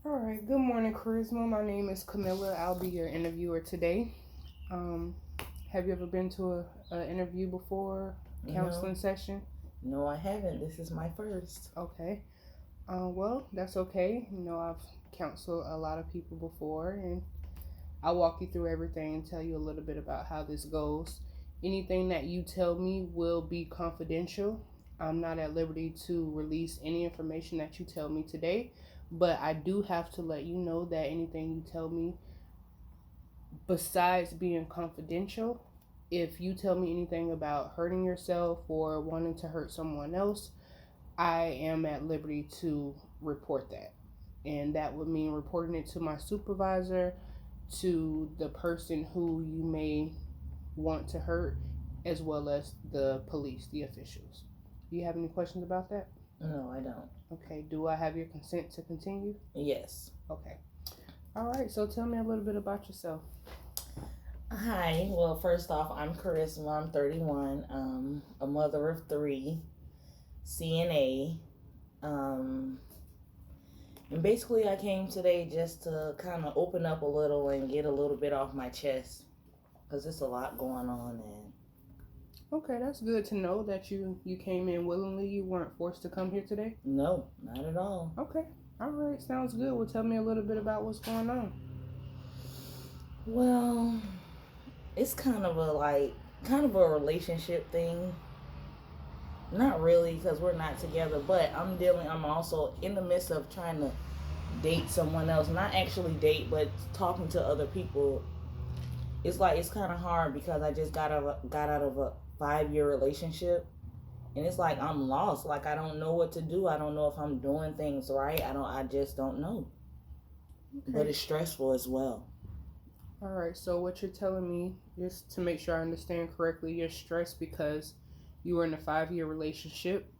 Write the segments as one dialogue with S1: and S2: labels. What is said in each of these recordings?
S1: All right. Good morning, Charisma. My name is Camilla. I'll be your interviewer today. Um, have you ever been to a interview before?
S2: No,
S1: Counseling session?
S2: no, I haven't. This is my first.
S1: Okay. Well, that's okay. I've counseled a lot of people before, and I'll walk you through everything and tell you a little bit about how this goes. Anything that you tell me will be confidential. I'm not at liberty to release any information that you tell me today, but I do have to let you know that anything you tell me, besides being confidential, if you tell me anything about hurting yourself or wanting to hurt someone else, I am at liberty to report that. And that would mean reporting it to my supervisor, to the person who you may want to hurt, as well as the police, the officials. Do you have any questions about that?
S2: No, I don't.
S1: Okay, do I have your consent to continue?
S2: Yes.
S1: Okay. All right, so tell me a little bit about yourself.
S2: Hi. Well, first off, I'm Charisma. I'm 31. A mother of three, CNA. Um, and basically, I came today just to kind of open up a little and get a little bit off my chest because it's a lot going on. And
S1: Okay, that's good to know that you came in willingly. You weren't forced to come here today.
S2: no, not at all.
S1: Okay. All right, sounds good. Well, tell me a little bit about what's going on.
S2: Well, it's kind of a relationship thing. Not really, because we're not together. But I'm also in the midst of trying to date someone else. Not actually date, but talking to other people. It's kind of hard because I just got out of a 5 year relationship, and it's like I'm lost. Like I don't know what to do. I don't know if I'm doing things right. I just don't know. But
S1: Okay.
S2: it's stressful as well.
S1: All right. So what you're telling me, just to make sure I understand correctly, you're stressed because you were in a 5 year relationship.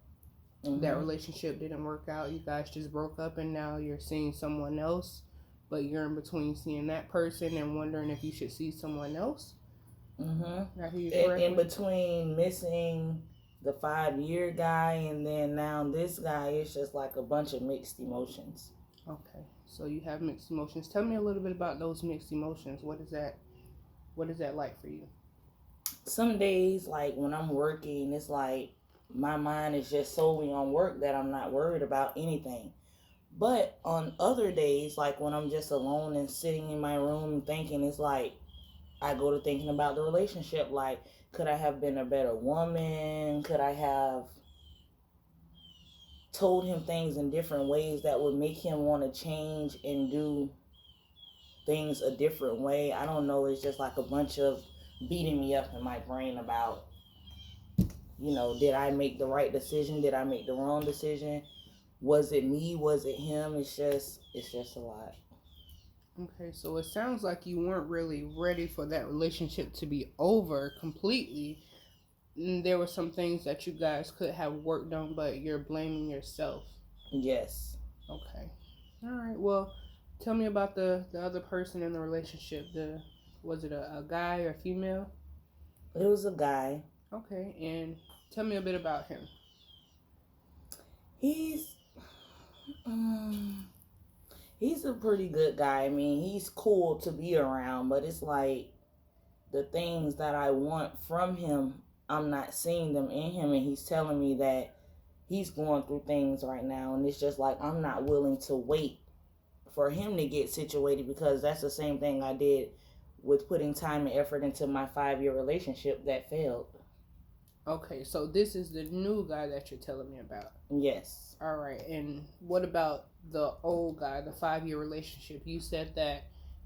S1: That
S2: Mhm.
S1: relationship didn't work out. You guys just broke up, and now you're seeing someone else. But you're in between seeing that person and wondering if you should see someone else.
S2: Mhm.
S1: Did I hear you
S2: In
S1: correctly?
S2: between missing the 5 year guy and then now this guy, it's just like a bunch of mixed emotions.
S1: Okay. So you have mixed emotions. Tell me a little bit about those mixed emotions. What is that? What is that like for you?
S2: Some days, like when I'm working, it's like my mind is just solely on work that I'm not worried about anything. But on other days, like when I'm just alone and sitting in my room thinking, it's like I go to thinking about the relationship. Like, could I have been a better woman? Could I have told him things in different ways that would make him want to change and do things a different way? I don't know. It's just like a bunch of beating me up in my brain about, did I make the right decision? Did I make the wrong decision? Was it me? Was it him? It's just a lot.
S1: Okay, so it sounds like you weren't really ready for that relationship to be over completely. There were some things that you guys could have worked on, but you're blaming yourself.
S2: Yes.
S1: Okay. All right. Well, tell me about the other person in the relationship. The Was it a guy or female?
S2: It was a guy.
S1: Okay, and tell me a bit about him.
S2: He's um, he's a pretty good guy. I mean, he's cool to be around, but it's like the things that I want from him, I'm not seeing them in him, and he's telling me that he's going through things right now, and it's just like I'm not willing to wait for him to get situated because that's the same thing I did with putting time and effort into my 5 year relationship that failed.
S1: Okay, so this is the new guy that you're telling me about.
S2: Yes.
S1: All right, and what about the old guy, the 5 year relationship? You said that,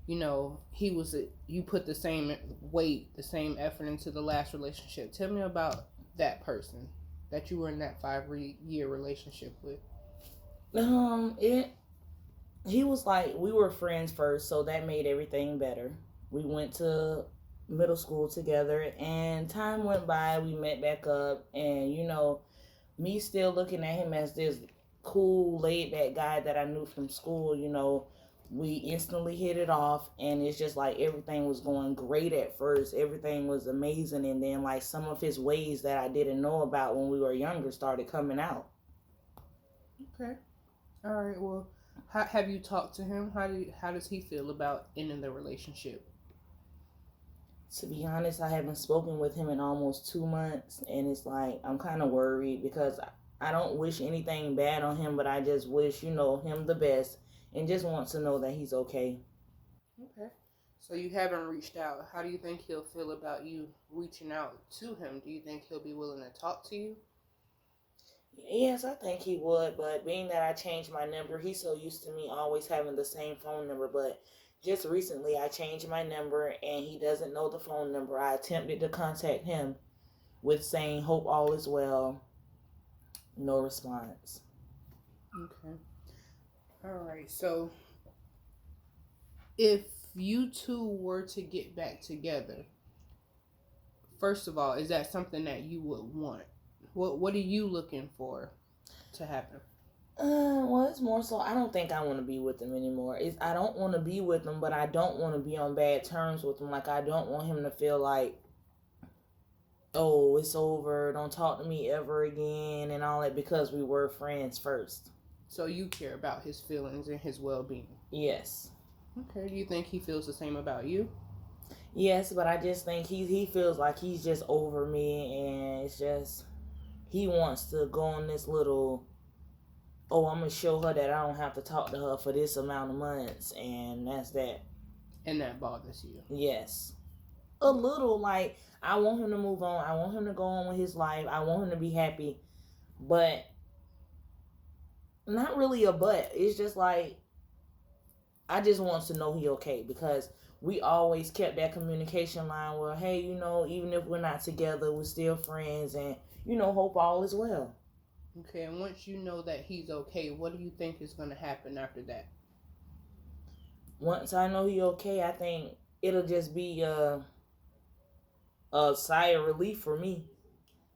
S1: you put the same weight, the same effort into the last relationship. Tell me about that person that you were in that 5 year relationship with.
S2: It he was like we were friends first, so that made everything better. We went to middle school together, and time went by. We met back up, and me still looking at him as this cool, laid back guy that I knew from school. We instantly hit it off, and it's just like everything was going great at first. Everything was amazing, and then like some of his ways that I didn't know about when we were younger started coming out.
S1: Okay. All right. Well, Have you talked to him? How does he feel about ending the relationship?
S2: To be honest, I haven't spoken with him in almost 2 months, and it's like I'm kind of worried because I don't wish anything bad on him, but I just wish, him the best and just want to know that he's okay.
S1: Okay. So you haven't reached out. How do you think he'll feel about you reaching out to him? Do you think he'll be willing to talk to you?
S2: Yes, I think he would, but being that I changed my number, he's so used to me always having the same phone number. But just recently, I changed my number and he doesn't know the phone number. I attempted to contact him with saying, "Hope all is well." No response.
S1: Okay. All right. So if you two were to get back together, first of all, is that something that you would want? What are you looking for to happen?
S2: Well, it's more so I don't think I want to be with him anymore. I don't want to be with him, but I don't want to be on bad terms with him. Like I don't want him to feel like, oh, it's over, don't talk to me ever again, and all that because we were friends first.
S1: So you care about his feelings and his well-being.
S2: Yes.
S1: Okay. Do you think he feels the same about you?
S2: Yes, but I just think he feels like he's just over me, and it's just he wants to go on this little. Oh, I'm gonna show her that I don't have to talk to her for this amount of months, and that's that.
S1: And that bothers you?
S2: Yes, a little. Like I want him to move on. I want him to go on with his life. I want him to be happy, but not really a but. It's just like I just want to know he okay because we always kept that communication line where, hey, even if we're not together, we're still friends, and hope all is well.
S1: Okay, and once you know that he's okay, what do you think is going to happen after that?
S2: Once I know he okay, I think it'll just be a sigh of relief for me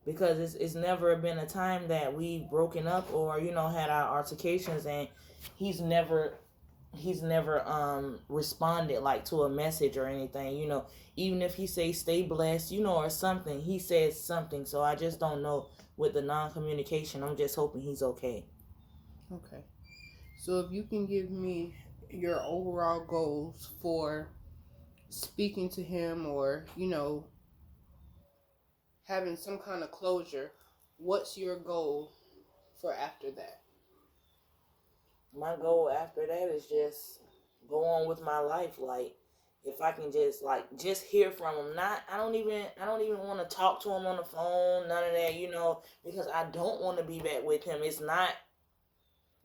S2: because it's never been a time that we've broken up or had our altercations, and he's never responded like to a message or anything. Even if he say stay blessed, or something, he says something. So I just don't know with the non-communication. I'm just hoping he's okay.
S1: Okay. So if you can give me your overall goals for speaking to him or, having some kind of closure, what's your goal for after that?
S2: My goal after that is just go on with my life. Like if I can just hear from him. Not I don't even want to talk to him on the phone, none of that, because I don't want to be back with him. It's not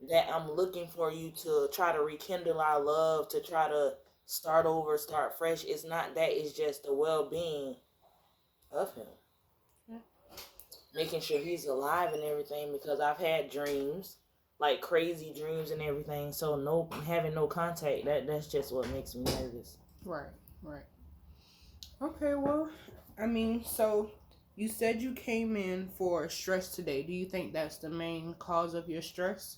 S2: that I'm looking for you to try to rekindle our love, to try to start over, start fresh. It's not that. It's just the well-being of him. Yeah. Making sure he's alive and everything, because I've had dreams, like crazy dreams and everything. So having no contact, that's just what makes me nervous.
S1: Right. Okay, well, so you said you came in for stress today. Do you think that's the main cause of your stress?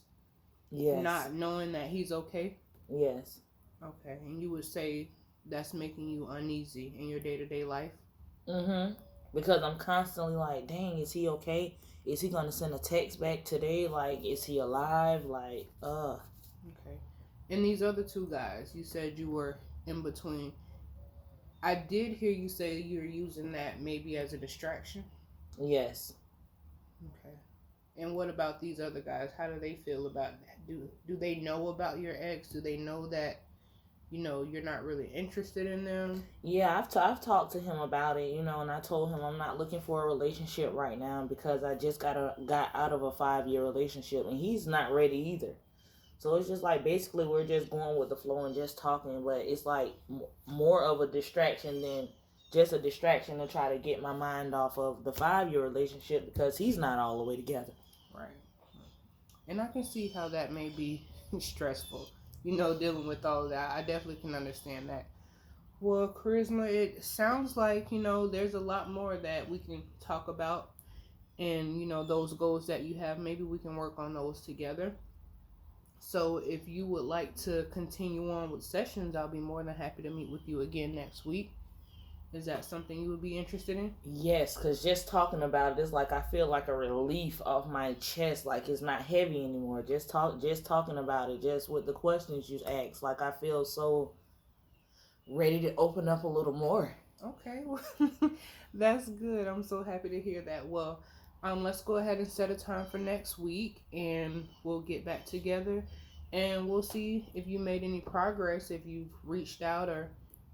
S2: Yes.
S1: Not knowing that he's okay?
S2: Yes.
S1: Okay, and you would say that's making you uneasy in your day-to-day life?
S2: Mm-hmm. Because I'm constantly like, dang, is he okay? Is he gonna send a text back today? Like, is he alive? Like,
S1: Okay. And these other two guys, you said you were in between. I did hear you say you're using that maybe as a distraction?
S2: Yes.
S1: Okay. And what about these other guys? How do they feel about that? Do they know about your ex? Do they know that you're not really interested in them?
S2: Yeah, I've talked to him about it, and I told him I'm not looking for a relationship right now because I just got out of a 5-year relationship, and he's not ready either. So it's just like basically we're just going with the flow and just talking, but it's like more of a distraction than just a distraction to try to get my mind off of the 5-year relationship because he's not all the way together.
S1: Right. And I can see how that may be stressful, dealing with all of that. I definitely can understand that. Well, Charisma, it sounds like, there's a lot more that we can talk about. And, those goals that you have, maybe we can work on those together. So if you would like to continue on with sessions, I'll be more than happy to meet with you again next week. Is that something you would be interested in?
S2: Yes, because just talking about it is like I feel like a relief off my chest. Like it's not heavy anymore. Just talking about it, just with the questions you ask. Like I feel so ready to open up a little more.
S1: Okay, that's good. I'm so happy to hear that. Well, let's go ahead and set a time for next week, and we'll get back together, and we'll see if you made any progress, if you've reached out, or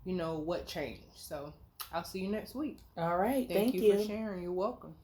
S1: what changed. So, I'll see you next week.
S2: All right,
S1: Thank
S2: thank
S1: you
S2: you.
S1: for sharing. You're welcome.